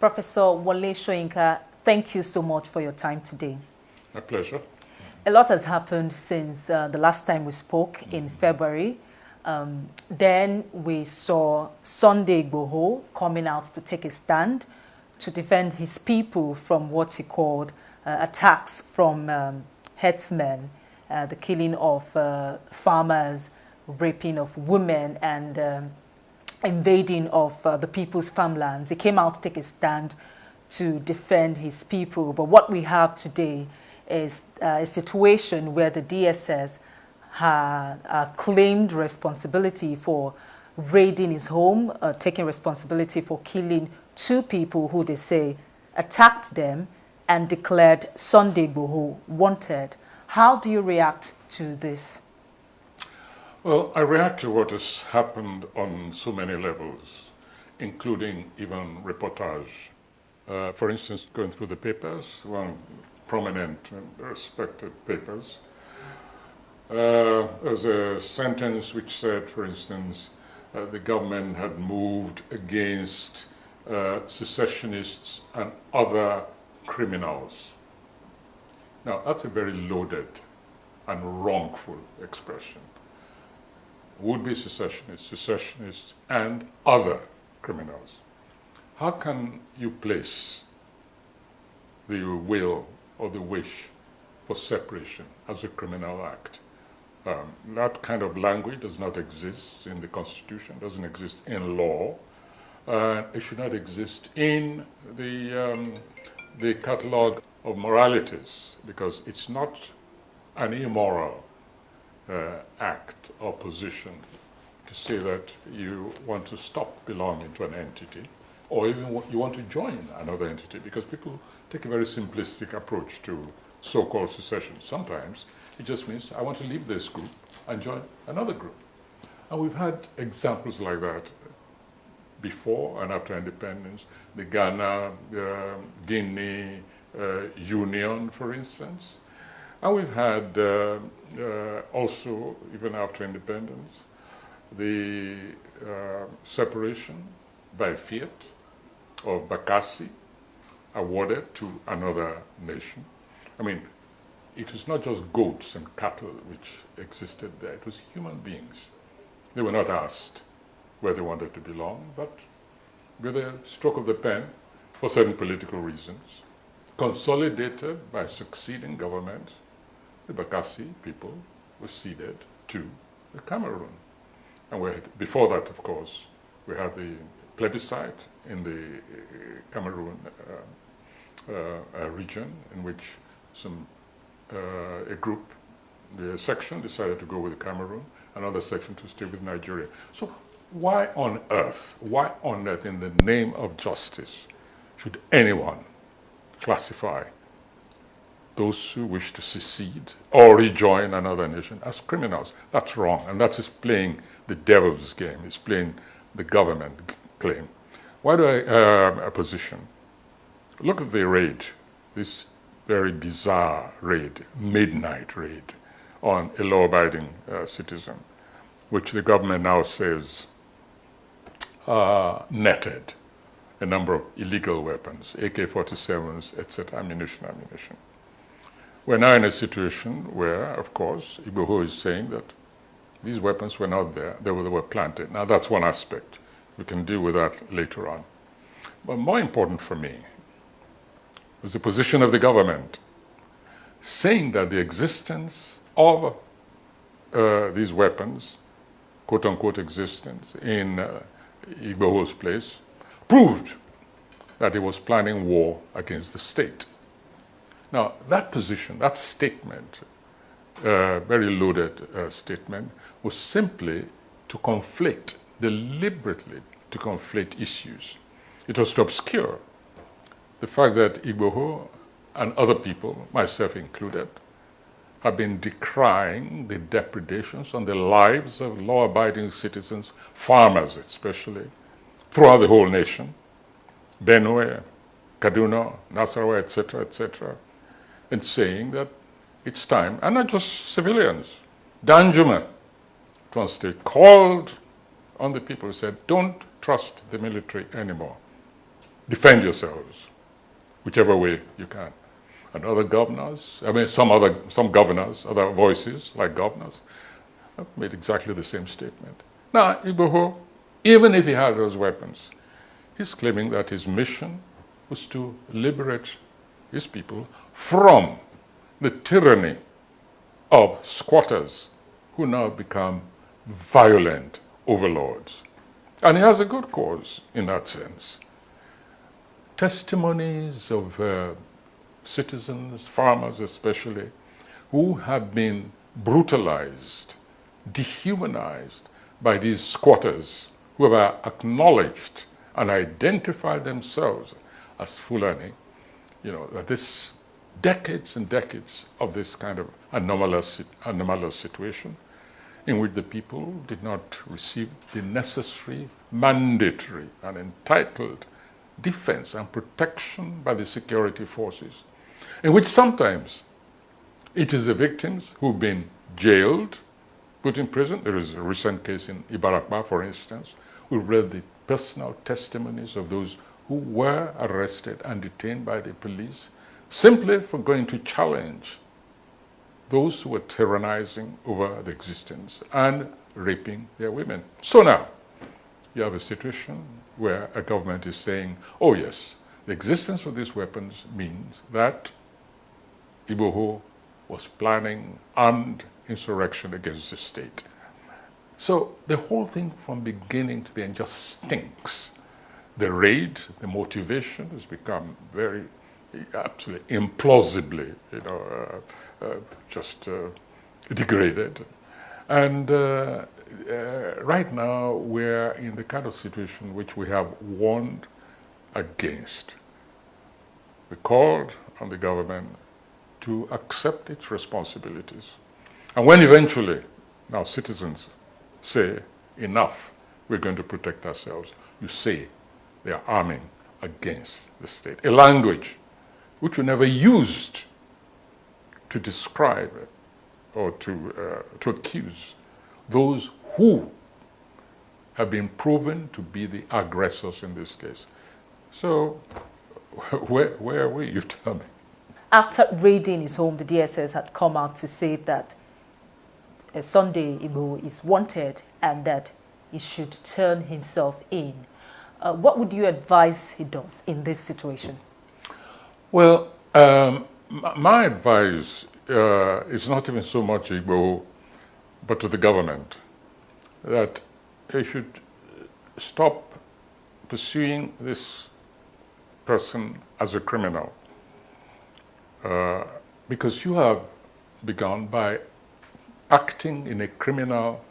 Professor Wole Soyinka, thank you so much for your time today. My pleasure. A lot has happened since the last time we spoke in February. Then we saw Sunday Igboho coming out to take a stand to defend his people from what he called attacks from herdsmen, the killing of farmers, raping of women, and invading of the people's farmlands. He came out to take a stand to defend his people. But what we have today is a situation where the DSS have claimed responsibility for raiding his home, taking responsibility for killing 2 people who they say attacked them, and declared Sunday Igboho wanted. How do you react to this? Well, I react to what has happened on so many levels, including even reportage. For instance, going through the papers, one prominent and respected papers, there was a sentence which said, for instance, the government had moved against secessionists and other criminals. Now, that's a very loaded and wrongful expression. Would-be secessionists, and other criminals. How can you place the will or the wish for separation as a criminal act? That kind of language does not exist in the Constitution, doesn't exist in law. It should not exist in the catalogue of moralities, because it's not an immoral act or position to say that you want to stop belonging to an entity, or even you want to join another entity, because people take a very simplistic approach to so-called secession. Sometimes it just means I want to leave this group and join another group. And we've had examples like that before and after independence. The Ghana, Guinea Union, for instance. And we've had also, even after independence, the separation by fiat of Bakassi awarded to another nation. I mean, it was not just goats and cattle which existed there, it was human beings. They were not asked where they wanted to belong, but with a stroke of the pen, for certain political reasons, consolidated by succeeding governments, the Bakassi people were ceded to the Cameroon. And before that, of course, we had the plebiscite in the Cameroon region, in which a group, the section decided to go with Cameroon, another section to stay with Nigeria. So why on earth, in the name of justice, should anyone classify those who wish to secede or rejoin another nation as criminals? That's wrong, and that is playing the devil's game. It's playing the government claim. Why do I position? Look at the raid, this very bizarre raid, midnight raid, on a law-abiding citizen, which the government now says netted a number of illegal weapons, AK-47s, etc., ammunition. We're now in a situation where, of course, Igboho is saying that these weapons were not there, they were planted. Now, that's one aspect. We can deal with that later on. But more important for me was the position of the government, saying that the existence of these weapons, quote-unquote existence, in Igboho's place, proved that he was planning war against the state. Now, that position, that statement, very loaded statement, was simply to conflate, deliberately to conflate issues. It was to obscure the fact that Igboho and other people, myself included, have been decrying the depredations on the lives of law-abiding citizens, farmers especially, throughout the whole nation, Benue, Kaduna, Nasarawa, etc., and saying that it's time, and not just civilians. Danjuma, at one stage, called on the people, said, don't trust the military anymore. defend yourselves, whichever way you can. And other governors, some governors, other voices like governors, have made exactly the same statement. Now, Igboho, even if he had those weapons, he's claiming that his mission was to liberate his people from the tyranny of squatters who now become violent overlords. And he has a good cause in that sense. Testimonies of citizens, farmers especially, who have been brutalized, dehumanized by these squatters who have acknowledged and identified themselves as Fulani, that this decades and decades of this kind of anomalous situation in which the people did not receive the necessary, mandatory, and entitled defense and protection by the security forces, in which sometimes it is the victims who've been jailed, put in prison. There is a recent case in Ibarakba, for instance. We read the personal testimonies of those who were arrested and detained by the police simply for going to challenge those who were tyrannizing over the existence and raping their women. So now, you have a situation where a government is saying, oh yes, the existence of these weapons means that Igboho was planning armed insurrection against the state. So the whole thing from beginning to the end just stinks. The raid, the motivation has become very, absolutely implausibly, degraded. And right now we're in the kind of situation which we have warned against. We called on the government to accept its responsibilities. And when eventually now citizens say, enough, we're going to protect ourselves, you say they are arming against the state. A language which we never used to describe or to accuse those who have been proven to be the aggressors in this case. So where are we, you tell me? After raiding his home, the DSS had come out to say that Sunday Igboho is wanted and that he should turn himself in. What would you advise he does in this situation? Well, my advice is not even so much Igboho, but to the government, that they should stop pursuing this person as a criminal. Because you have begun by acting in a criminal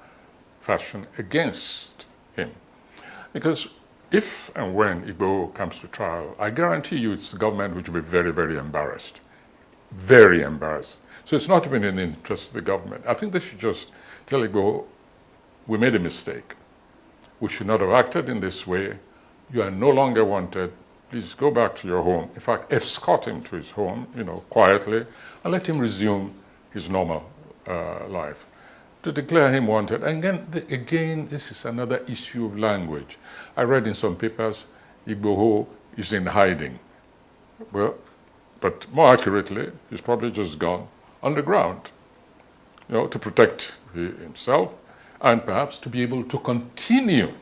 fashion against him. Because if and when Igboho comes to trial, I guarantee you it's the government which will be very, very embarrassed. Very embarrassed. So it's not even in the interest of the government. I think they should just tell Igboho, we made a mistake. We should not have acted in this way. You are no longer wanted. Please go back to your home. In fact, escort him to his home, quietly, and let him resume his normal life. To declare him wanted. And again, this is another issue of language. I read in some papers, Igboho is in hiding. Well, but more accurately, he's probably just gone underground, to protect himself and perhaps to be able to continue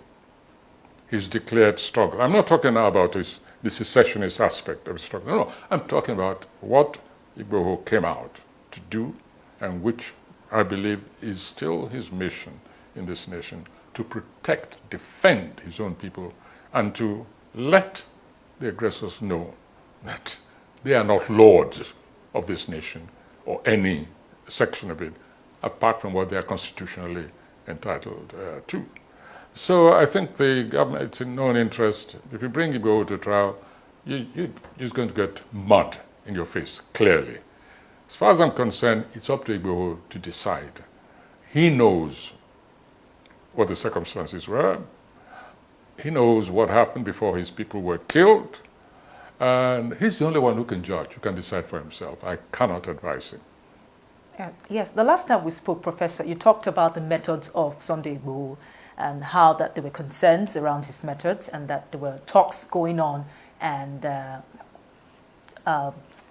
his declared struggle. I'm not talking now about the secessionist aspect of his struggle. No, I'm talking about what Igboho came out to do and which I believe is still his mission in this nation, to protect, defend his own people, and to let the aggressors know that they are not lords of this nation or any section of it, apart from what they are constitutionally entitled to. So I think the government, it's in no interest. If you bring Igboho to trial, you're just going to get mud in your face, clearly. As far as I'm concerned, it's up to Igboho to decide. He knows what the circumstances were. He knows what happened before his people were killed. And he's the only one who can judge, who can decide for himself. I cannot advise him. Yes. The last time we spoke, Professor, you talked about the methods of Sunday Igboho and how that there were concerns around his methods and that there were talks going on and a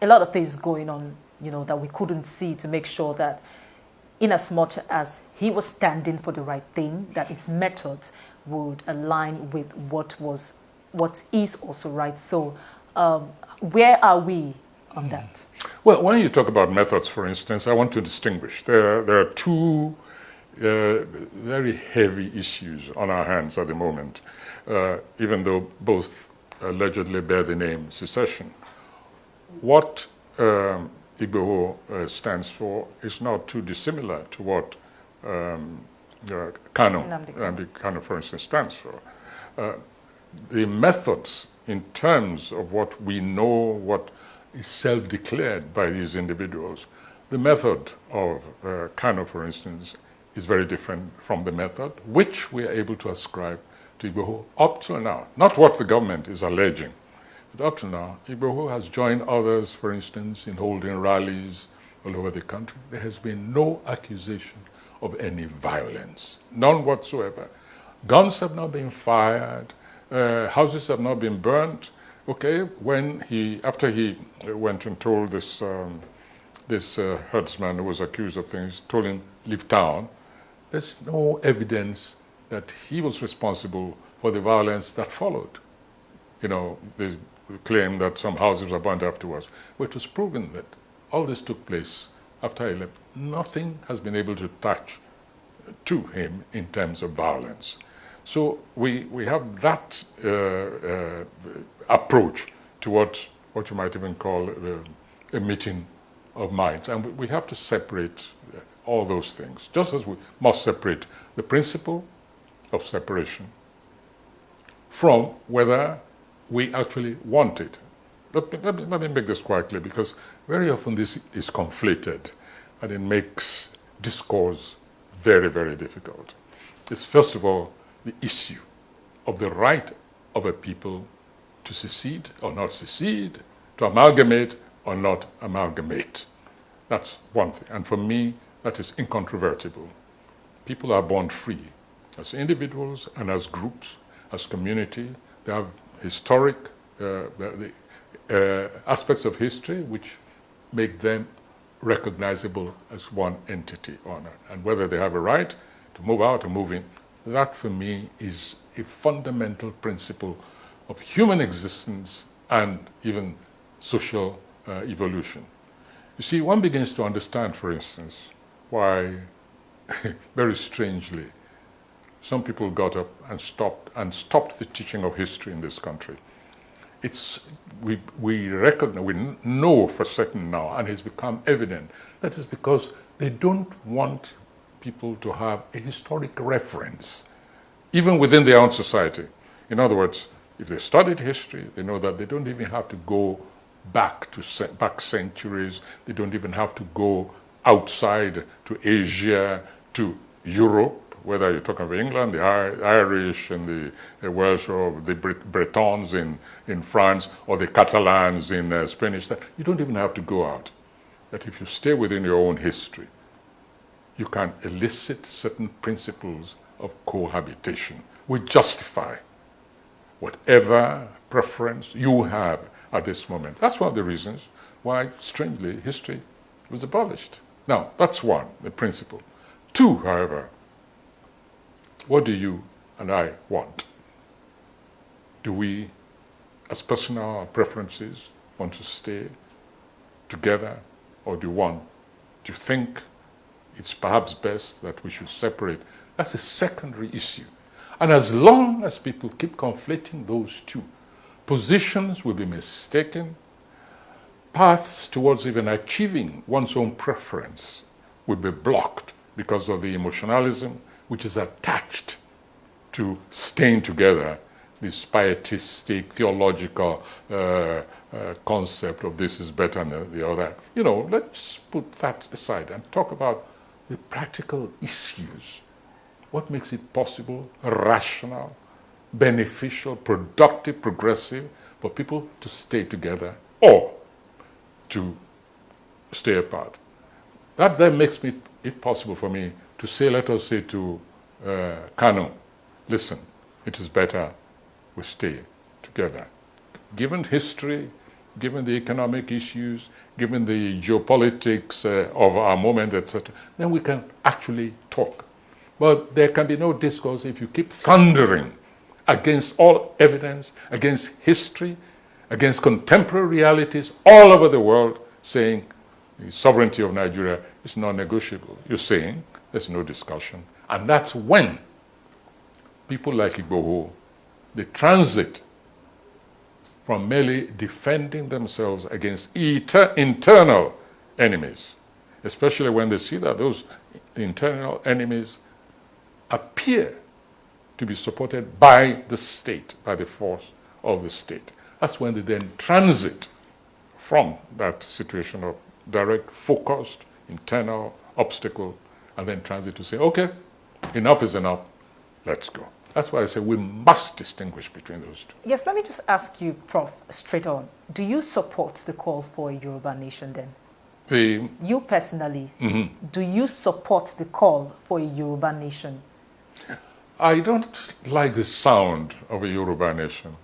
lot of things going on, that we couldn't see, to make sure that, in as much as he was standing for the right thing, that his methods would align with what is also right. So where are we on that? Well, when you talk about methods, for instance, I want to distinguish. There are two very heavy issues on our hands at the moment, even though both allegedly bear the name secession. What Igboho stands for is not too dissimilar to what Nnamdi Kanu, for instance, stands for. The methods in terms of what we know, what is self-declared by these individuals, the method of Kanu, for instance, is very different from the method which we are able to ascribe to Igboho up to now. Not what the government is alleging, but up to now, Igboho has joined others, for instance, in holding rallies all over the country. There has been no accusation of any violence, none whatsoever. Guns have not been fired, houses have not been burnt. Okay, after he went and told this herdsman who was accused of things, told him, leave town, there's no evidence that he was responsible for the violence that followed. They claim that some houses were burned afterwards. But it was proven that all this took place after he left. Nothing has been able to attach to him in terms of violence. So we have that approach to what you might even call a meeting of minds. And we have to separate all those things, just as we must separate the principle of separation from whether we actually want it. Let me make this quite clear, because very often this is conflated and it makes discourse very, very difficult. It's first of all the issue of the right of a people to secede or not secede, to amalgamate or not amalgamate. That's one thing. And for me, that is incontrovertible. People are born free as individuals and as groups, as community. They have historic aspects of history which make them recognizable as one entity or not. And whether they have a right to move out or move in, that for me is a fundamental principle of human existence and even social evolution. You see, one begins to understand, for instance, why, very strangely, some people got up and stopped the teaching of history in this country. We recognize, we know for certain now, and it's become evident, that is because they don't want people to have a historic reference, even within their own society. In other words, if they studied history, they know that they don't even have to go back centuries. They don't even have to go outside to Asia, to Europe, whether you're talking about England, the Irish and the Welsh, or the Bretons in France, or the Catalans in Spanish. You don't even have to go out. That if you stay within your own history, you can elicit certain principles of cohabitation which justify whatever preference you have at this moment. That's one of the reasons why, strangely, history was abolished. Now, that's one, the principle. Two, however, what do you and I want? Do we, as personal preferences, want to stay together, or do you think it's perhaps best that we should separate? That's a secondary issue. And as long as people keep conflating those two, positions will be mistaken, paths towards even achieving one's own preference will be blocked because of the emotionalism which is attached to staying together, this pietistic, theological concept of this is better than the other. Let's put that aside and talk about the practical issues. What makes it possible, rational, beneficial, productive, progressive for people to stay together or to stay apart? That then makes it possible for me to say, let us say to Kanu, listen, it is better we stay together. given history, given the economic issues, given the geopolitics of our moment, etc., then we can actually talk. But there can be no discourse if you keep thundering against all evidence, against history, against contemporary realities all over the world, saying the sovereignty of Nigeria is non-negotiable. You're saying there's no discussion. And that's when people like Igboho, they transit from merely defending themselves against internal enemies, especially when they see that those internal enemies appear to be supported by the state, by the force of the state. That's when they then transit from that situation of direct, focused, internal obstacle, and then transit to say, okay, enough is enough, let's go. That's why I say we must distinguish between those two. Yes, let me just ask you, Prof, straight on. Do you support the call for a Yoruba nation then? You personally, do you support the call for a Yoruba nation? I don't like the sound of a Yoruba nation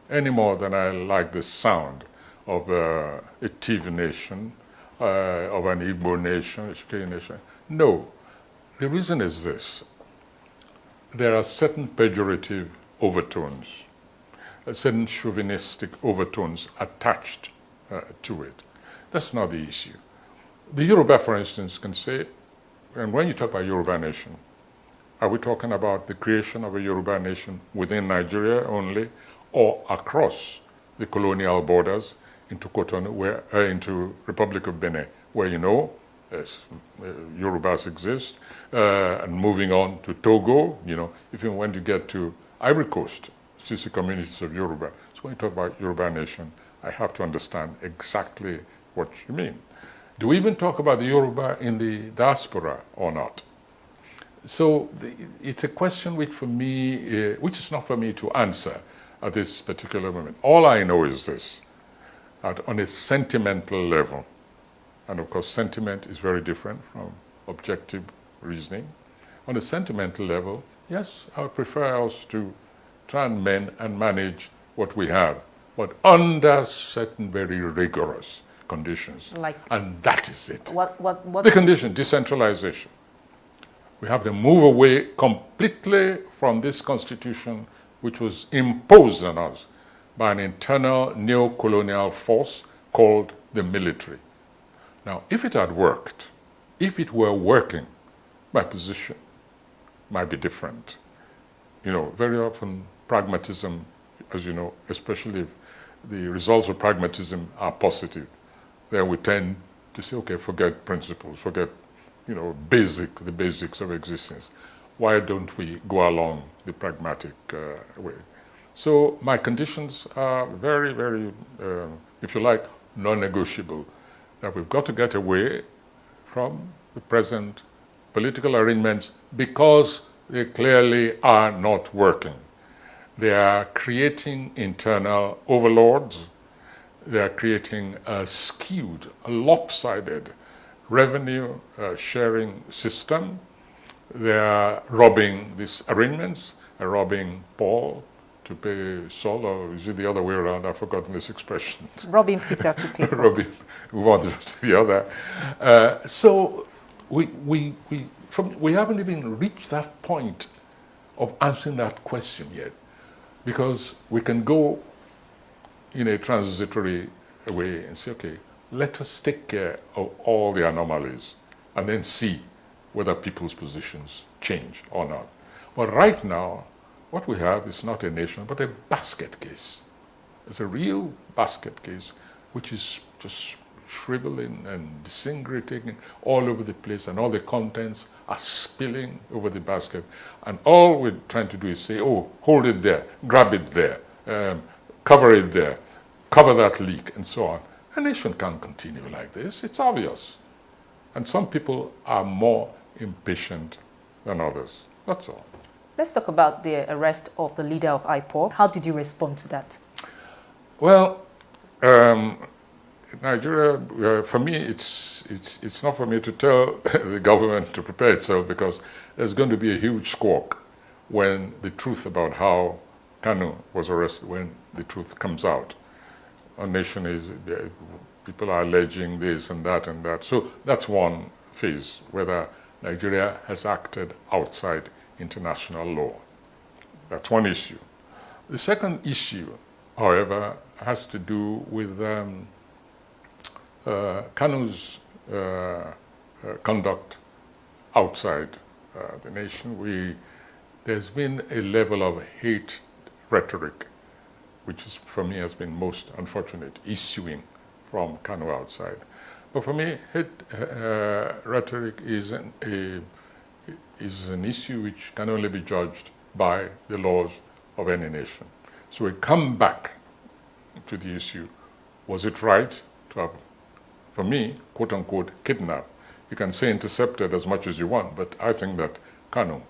any more than I like the sound of a Tiv nation, of an Igbo nation, a Shikei nation. No. The reason is this. There are certain pejorative overtones, certain chauvinistic overtones attached to it. That's not the issue. The Yoruba, for instance, can say, and when you talk about Yoruba nation, are we talking about the creation of a Yoruba nation within Nigeria only, or across the colonial borders into Cotonou, into Republic of Benin, where you know Yorubas exist, and moving on to Togo, you know, even when you get to Ivory Coast, still see communities of Yoruba. So when you talk about Yoruba nation, I have to understand exactly what you mean. Do we even talk about the Yoruba in the diaspora or not? So it's a question which for me, which is not for me to answer at this particular moment. All I know is this, that on a sentimental level, and of course sentiment is very different from objective reasoning. On a sentimental level, yes, I would prefer us to try and mend and manage what we have, but under certain very rigorous conditions. And that is it. What? The condition, decentralization. We have to move away completely from this constitution which was imposed on us by an internal neo-colonial force called the military. Now, if it had worked, if it were working, my position might be different. You know, very often pragmatism, as you know, especially if the results of pragmatism are positive, then we tend to say, okay, forget principles, forget, you know, the basics of existence. Why don't we go along the pragmatic way? So my conditions are very, very, if you like, non-negotiable. That we've got to get away from the present political arrangements because they clearly are not working. They are creating internal overlords. They are creating a skewed, a lopsided revenue sharing system. They are robbing these arrangements, robbing Paul to pay Saul, or is it the other way around? I've forgotten this expression. Robbing Peter to pay Paul. Robbing one to the other. So we haven't even reached that point of answering that question yet, because we can go in a transitory way and say, okay, let us take care of all the anomalies and then see whether people's positions change or not. But right now, what we have is not a nation, but a basket case. It's a real basket case, which is just shriveling and disintegrating all over the place, and all the contents are spilling over the basket. And all we're trying to do is say, oh, hold it there, grab it there, cover it there, cover that leak, and so on. A nation can't continue like this. It's obvious. And some people are more impatient than others. That's all. Let's talk about the arrest of the leader of IPOB. How did you respond to that? Well, Nigeria, for me, it's not for me to tell the government to prepare itself, because there's going to be a huge squawk when the truth about how Kanu was arrested, when the truth comes out. our nation is, people are alleging this and that and that. So that's one phase, whether Nigeria has acted outside international law. That's one issue. The second issue, however, has to do with Kanu's conduct outside the nation. There's been a level of hate rhetoric, which is, for me, has been most unfortunate, issuing from Kanu outside. But for me, hate rhetoric is an issue which can only be judged by the laws of any nation. So we come back to the issue, was it right to have, for me, quote unquote, kidnapped? You can say intercepted as much as you want, but I think that Kanu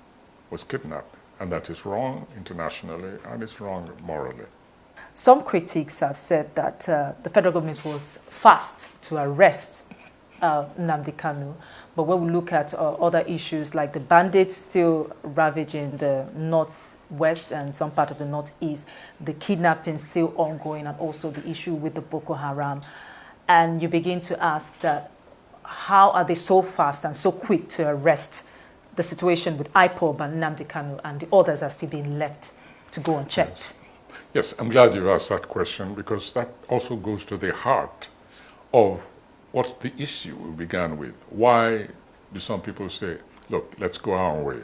was kidnapped, and that is wrong internationally, and it's wrong morally. Some critics have said that the federal government was fast to arrest Nnamdi Kanu, but when we look at other issues like the bandits still ravaging the northwest and some part of the northeast, the kidnapping still ongoing, and also the issue with the Boko Haram, and you begin to ask that how are they so fast and so quick to arrest? The situation with IPOB and Nnamdi Kanu and the others are still being left to go unchecked. Yes, I'm glad you asked that question, because that also goes to the heart of what the issue we began with. Why do some people say, look, let's go our way?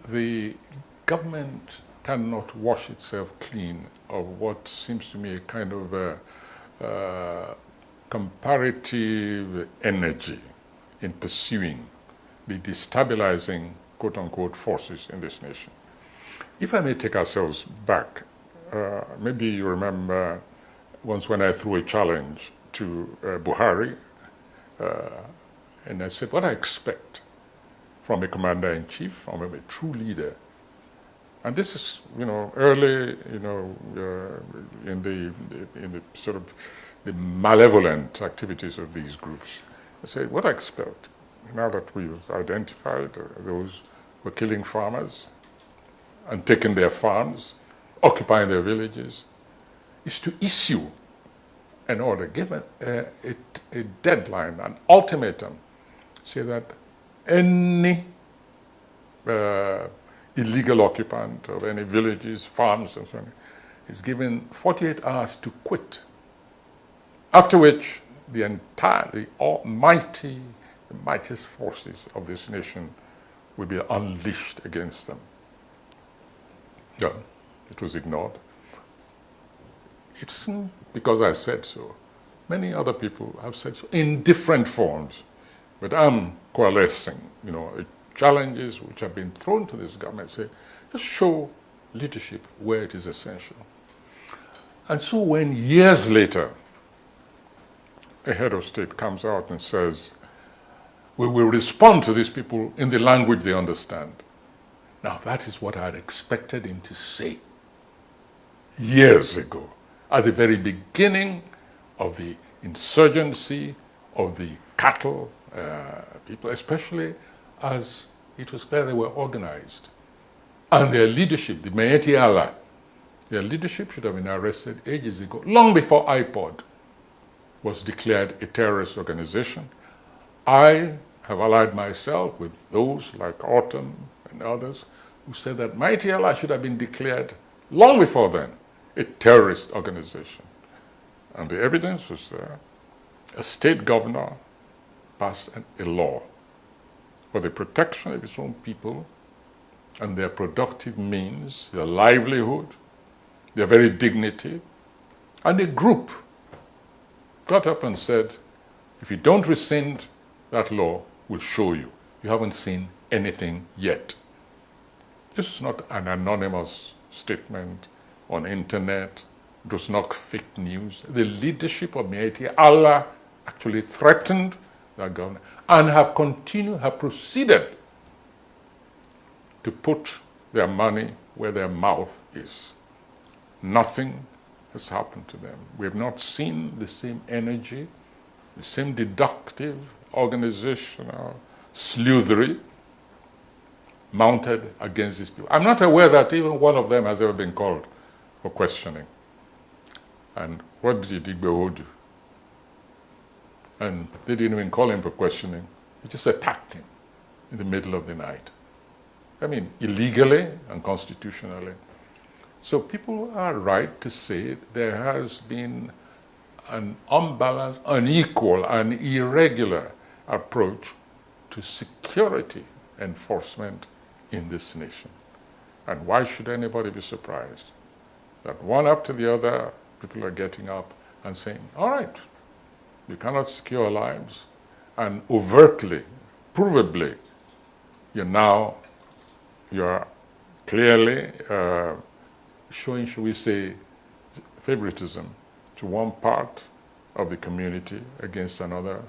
The government cannot wash itself clean of what seems to me a kind of comparative energy in pursuing the destabilizing, quote-unquote, forces in this nation. If I may take ourselves back, maybe you remember once when I threw a challenge to Buhari, and I said, what I expect from a commander-in-chief, from a true leader, and this is, early, in the sort of the malevolent activities of these groups. I said, what I expect, now that we've identified those who are killing farmers and taking their farms, occupying their villages, is to issue an order, give a deadline, an ultimatum, say that any illegal occupant of any villages, farms, and so on, is given 48 hours to quit. After which, the mightiest forces of this nation will be unleashed against them. Yeah, it was ignored. It's because I said so. Many other people have said so in different forms. But I'm coalescing, challenges which have been thrown to this government, say, just show leadership where it is essential. And so when years later, a head of state comes out and says, we will respond to these people in the language they understand. Now, that is what I had expected him to say years ago, at the very beginning of the insurgency of the cattle people, especially as it was clear they were organized. And their leadership, the Maeti Allah, their leadership should have been arrested ages ago, long before IPOD was declared a terrorist organization. I have allied myself with those like Autumn and others who said that Mighty Allah should have been declared long before then a terrorist organization. And the evidence was there. A state governor passed a law for the protection of his own people and their productive means, their livelihood, their very dignity. And a group got up and said, if you don't rescind that law, we'll show you. You haven't seen anything yet. This is not an anonymous statement on internet. It was not fake news. The leadership of Mighty Allah actually threatened that government and have proceeded to put their money where their mouth is. Nothing has happened to them. We have not seen the same energy, the same deductive, organizational sleuthery mounted against these people. I'm not aware that even one of them has ever been called for questioning. And what did Igboho do? And they didn't even call him for questioning. They just attacked him in the middle of the night. I mean, illegally and constitutionally. So people are right to say there has been an unbalanced, unequal, and irregular approach to security enforcement in this nation. And why should anybody be surprised that one after the other, people are getting up and saying, all right, you cannot secure lives, and overtly, provably, you're clearly showing, shall we say, favoritism to one part of the community against another,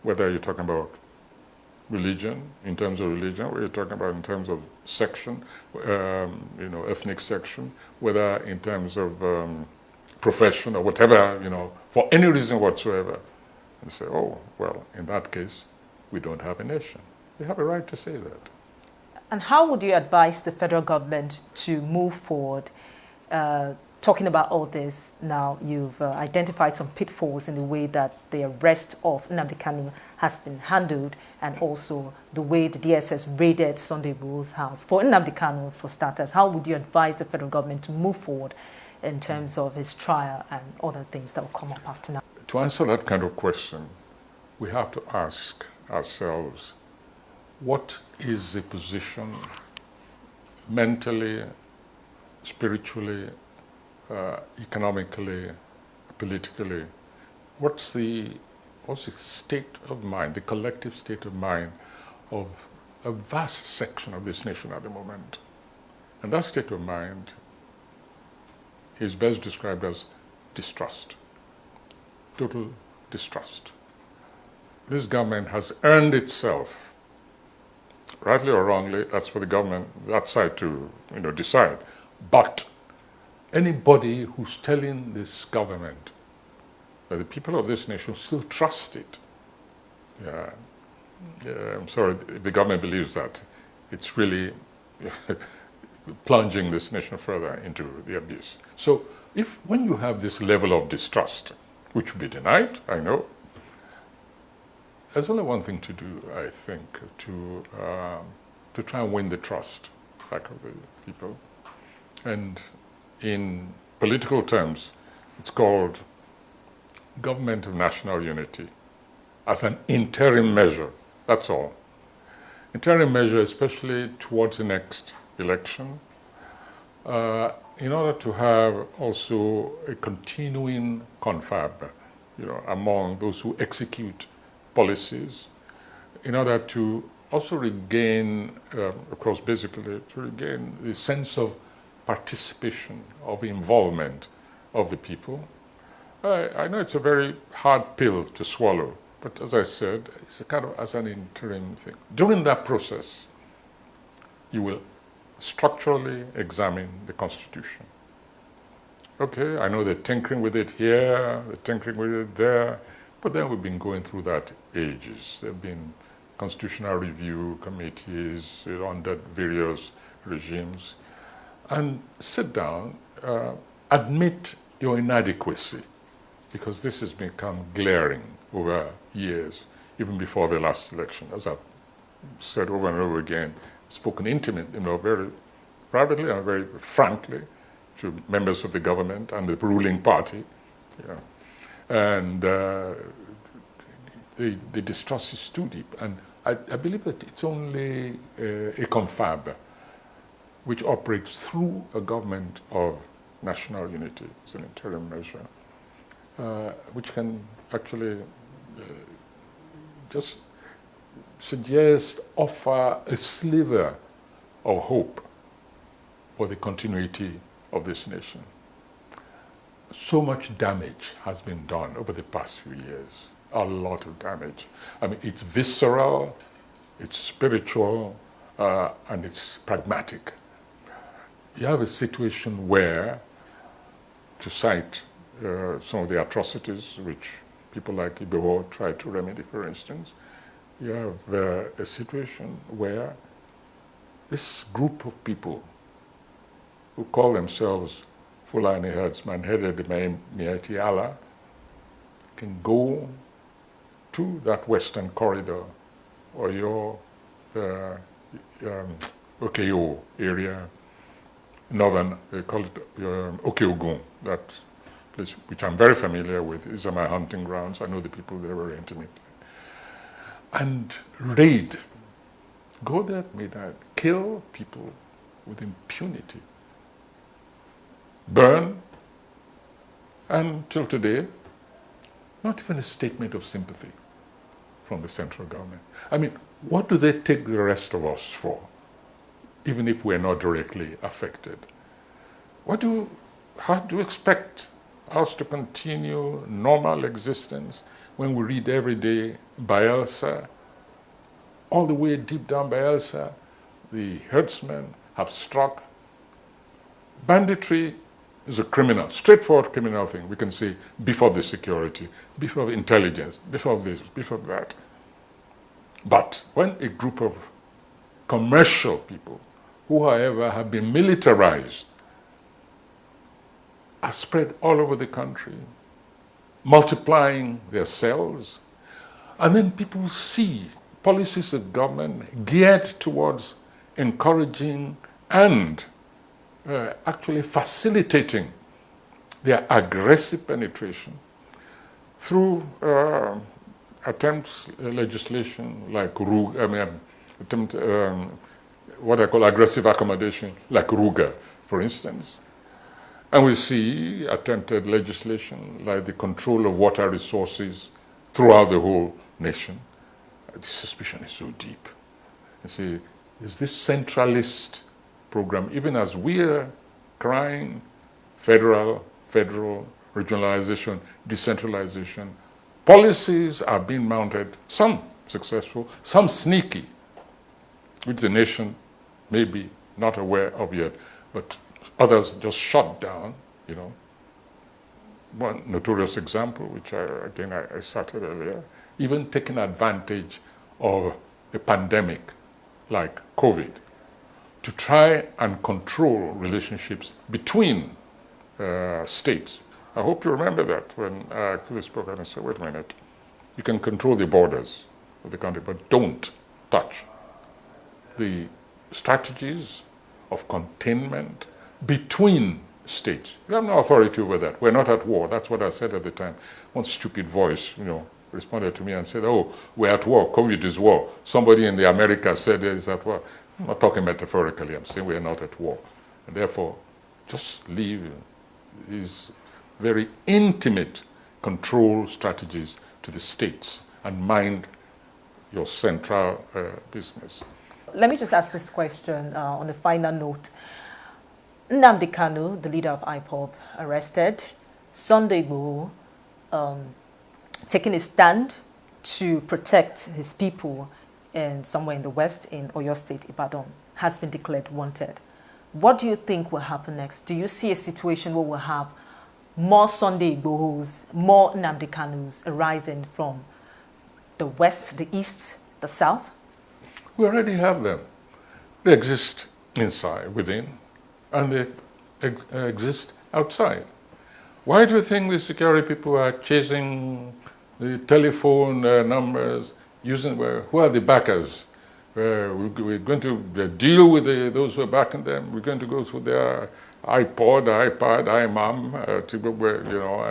whether you're talking about religion, in terms of religion, whether you're talking about in terms of section, ethnic section, whether in terms of profession or whatever, for any reason whatsoever, and say, oh, well, in that case, we don't have a nation. They have a right to say that. And how would you advise the federal government to move forward? Talking about all this now, you've identified some pitfalls in the way that the arrest of Nnamdi Kanu has been handled, and also the way the DSS raided Sunday Igboho's house. For Nnamdi Kanu, for starters, how would you advise the federal government to move forward in terms of his trial and other things that will come up after now? To answer that kind of question, we have to ask ourselves, what is the position mentally, spiritually, economically, politically? What's the state of mind, the collective state of mind of a vast section of this nation at the moment? And that state of mind is best described as distrust, total distrust. This government has earned itself, rightly or wrongly, that's for the government, that side to decide. But anybody who's telling this government that the people of this nation still trust it, I'm sorry, if the government believes that, it's really plunging this nation further into the abyss. So when you have this level of distrust, which will be denied, I know, there's only one thing to do, I think, to try and win the trust back of the people. And in political terms, it's called government of national unity as an interim measure, that's all. Interim measure, especially towards the next election, in order to have also a continuing confab, among those who execute policies, in order to also regain, of course, basically to regain the sense of participation, of involvement of the people. I know it's a very hard pill to swallow, but as I said, it's a kind of as an interim thing. During that process, you will structurally examine the Constitution. Okay, I know they're tinkering with it here, they're tinkering with it there, but then we've been going through that ages. There have been constitutional review committees under various regimes. And sit down, admit your inadequacy, because this has become glaring over years, even before the last election. As I've said over and over again, spoken intimately, very privately and very frankly to members of the government and the ruling party. And the distrust is too deep. And I believe that it's only a confab which operates through a government of national unity as an interim measure, which can actually just suggest, offer a sliver of hope for the continuity of this nation. So much damage has been done over the past few years, a lot of damage. I mean, it's visceral, it's spiritual, and it's pragmatic. You have a situation where, to cite some of the atrocities which people like Igboho try to remedy, for instance, you have a situation where this group of people who call themselves Fulani herdsman headed by Mieti Allah can go to that western corridor or your Okeo area, northern, they call it Okeogun, that place which I'm very familiar with. These are my hunting grounds. I know the people there very intimately. And raid, go there at midnight, kill people with impunity, burn, and till today, not even a statement of sympathy from the central government. I mean, what do they take the rest of us for, even if we're not directly affected? How do you expect us to continue normal existence when we read every day Bayelsa, all the way deep down Bayelsa, the herdsmen have struck? Banditry is a criminal, straightforward criminal thing. We can say before the security, before intelligence, before this, before that. But when a group of commercial people who, however, have been militarized are spread all over the country, multiplying their cells, and then people see policies of government geared towards encouraging and actually facilitating their aggressive penetration through attempts, legislation like what I call aggressive accommodation, like Ruga, for instance. And we see attempted legislation like the control of water resources throughout the whole nation. The suspicion is so deep. You see, is this centralist program, even as we are crying federal, regionalization, decentralization, policies are being mounted, some successful, some sneaky, which the nation may be not aware of yet, but others just shut down, you know. One notorious example, which I cited earlier, even taking advantage of a pandemic like COVID to try and control relationships between states. I hope you remember that when I actually spoke and I said, wait a minute, you can control the borders of the country, but don't touch the strategies of containment between states. You have no authority over that. We're not at war. That's what I said at the time. One stupid voice, responded to me and said, oh, we're at war. COVID is war. Somebody in the Americas said it's at war. I'm not talking metaphorically. I'm saying we're not at war. And therefore, just leave these very intimate control strategies to the states and mind your central business. Let me just ask this question on a final note. Nnamdi Kanu, the leader of IPOB, arrested. Sunday Igboho, taking a stand to protect his people somewhere in the west, in Oyo State, Ibadan, has been declared wanted. What do you think will happen next? Do you see a situation where we'll have more Sunday Igbohos, more Nnamdi Kanus arising from the west, the east, the south? We already have them. They exist inside, within, and they exist outside. Why do you think the security people are chasing the telephone numbers, who are the backers? We're going to deal with those who are backing them. We're going to go through their iPod, iPad, iMam,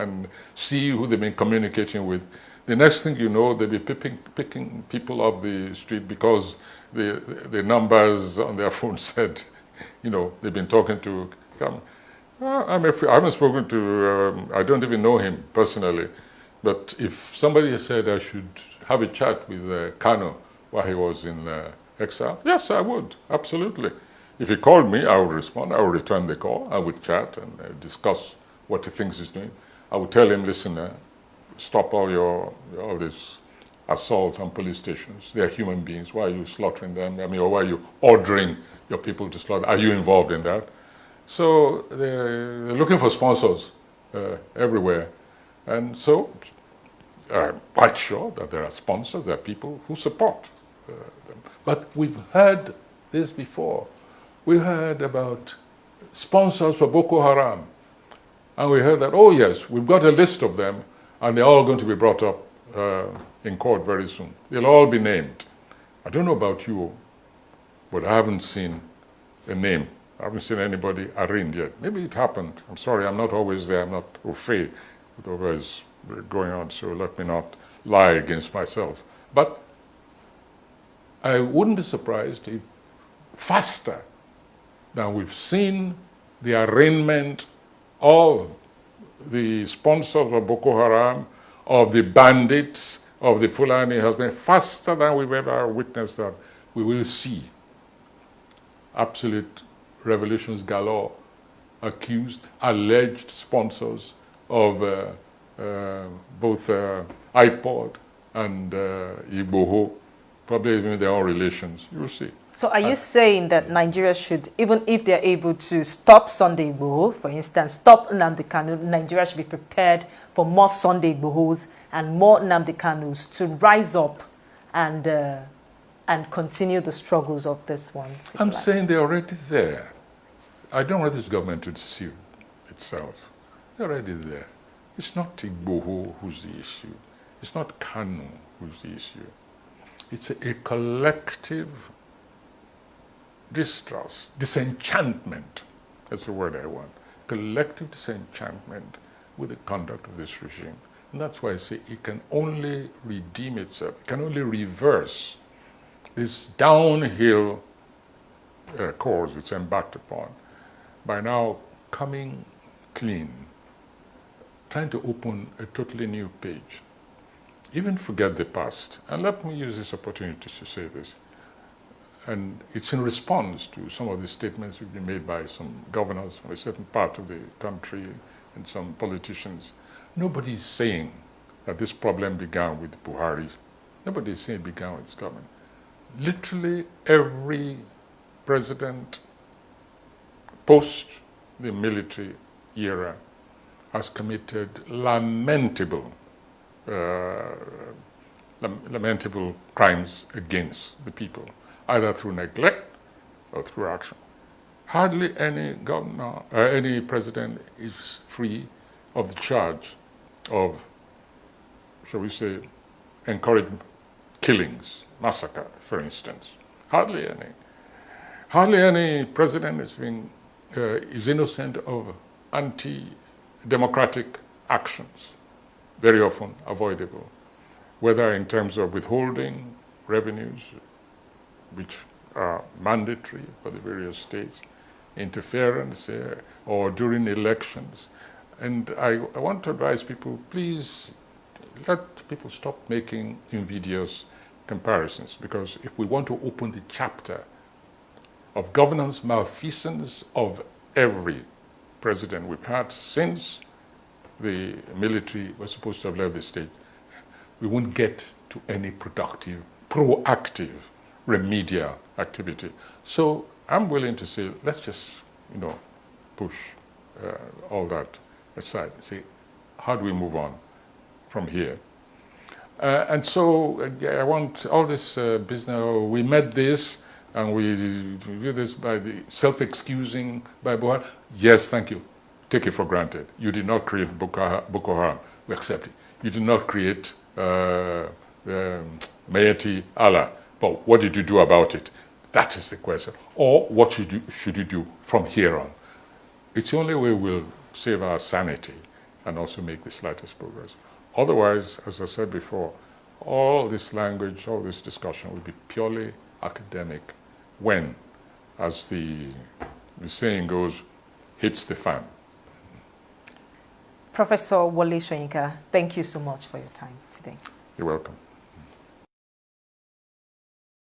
and see who they've been communicating with. The next thing you know, they'll be picking people off the street because the numbers on their phone said, they've been talking to. I haven't spoken to. I don't even know him personally, but if somebody said I should have a chat with Kanu while he was in exile, yes, I would, absolutely. If he called me, I would respond. I would return the call. I would chat and discuss what he thinks he's doing. I would tell him, listen, stop all this assault on police stations. They are human beings. Why are you slaughtering them? Or why are you ordering your people to slaughter? Are you involved in that? So they're looking for sponsors everywhere. And so I'm quite sure that there are sponsors, there are people who support them. But we've heard this before. We heard about sponsors for Boko Haram. And we heard that, oh yes, we've got a list of them, and they're all going to be brought up in court very soon. They'll all be named. I don't know about you, but I haven't seen a name. I haven't seen anybody arraigned yet. Maybe it happened. I'm sorry, I'm not always there. I'm not au fait with what is going on, so let me not lie against myself. But I wouldn't be surprised if faster than we've seen the arraignment of the sponsors of Boko Haram, of the bandits, of the Fulani husband, faster than we've ever witnessed that, we will see absolute revolutions galore, accused, alleged sponsors of both iPod and Igboho, probably even their own relations. You will see. So are you saying that Nigeria should, even if they're able to stop Sunday Igboho, for instance, stop Nnamdi Kanu, Nigeria should be prepared for more Sunday Igbohos and more Nnamdi Kanus to rise up and continue the struggles of this one? I'm saying they're already there. I don't want this government to deceive itself. They're already there. It's not Igboho who's the issue. It's not Kanu who's the issue. It's a collective distrust, disenchantment. That's the word I want. Collective disenchantment with the conduct of this regime. And that's why I say it can only redeem itself. It can only reverse this downhill course it's embarked upon by now coming clean, trying to open a totally new page. Even forget the past. And let me use this opportunity to say this. And it's in response to some of the statements which have been made by some governors from a certain part of the country and some politicians. Nobody is saying that this problem began with Buhari. Nobody is saying it began with his government. Literally every president post the military era has committed lamentable crimes against the people, either through neglect or through action. Hardly any governor, any president is free of the charge of, shall we say, encouraging killings, massacre, for instance. Hardly any. Hardly any president is innocent of anti-democratic actions, very often avoidable, whether in terms of withholding revenues, which are mandatory for the various states, interference, or during elections. And I want to advise people, please let people stop making invidious comparisons, because if we want to open the chapter of governance malfeasance of every president we've had since the military was supposed to have left the state, we won't get to any productive, proactive, remedial activity. So I'm willing to say, let's just, push all that aside and say, how do we move on from here? And so I want all this business, we met this, and we do this by the self-excusing by Buhari. Yes, thank you. Take it for granted. You did not create Boko Haram. We accept it. You did not create Mayeti Allah. But what did you do about it? That is the question. Or what should you do from here on? It's the only way we'll save our sanity and also make the slightest progress. Otherwise, as I said before, all this language, all this discussion will be purely academic when, as the saying goes, hits the fan. Professor Wole Soyinka, thank you so much for your time today. You're welcome.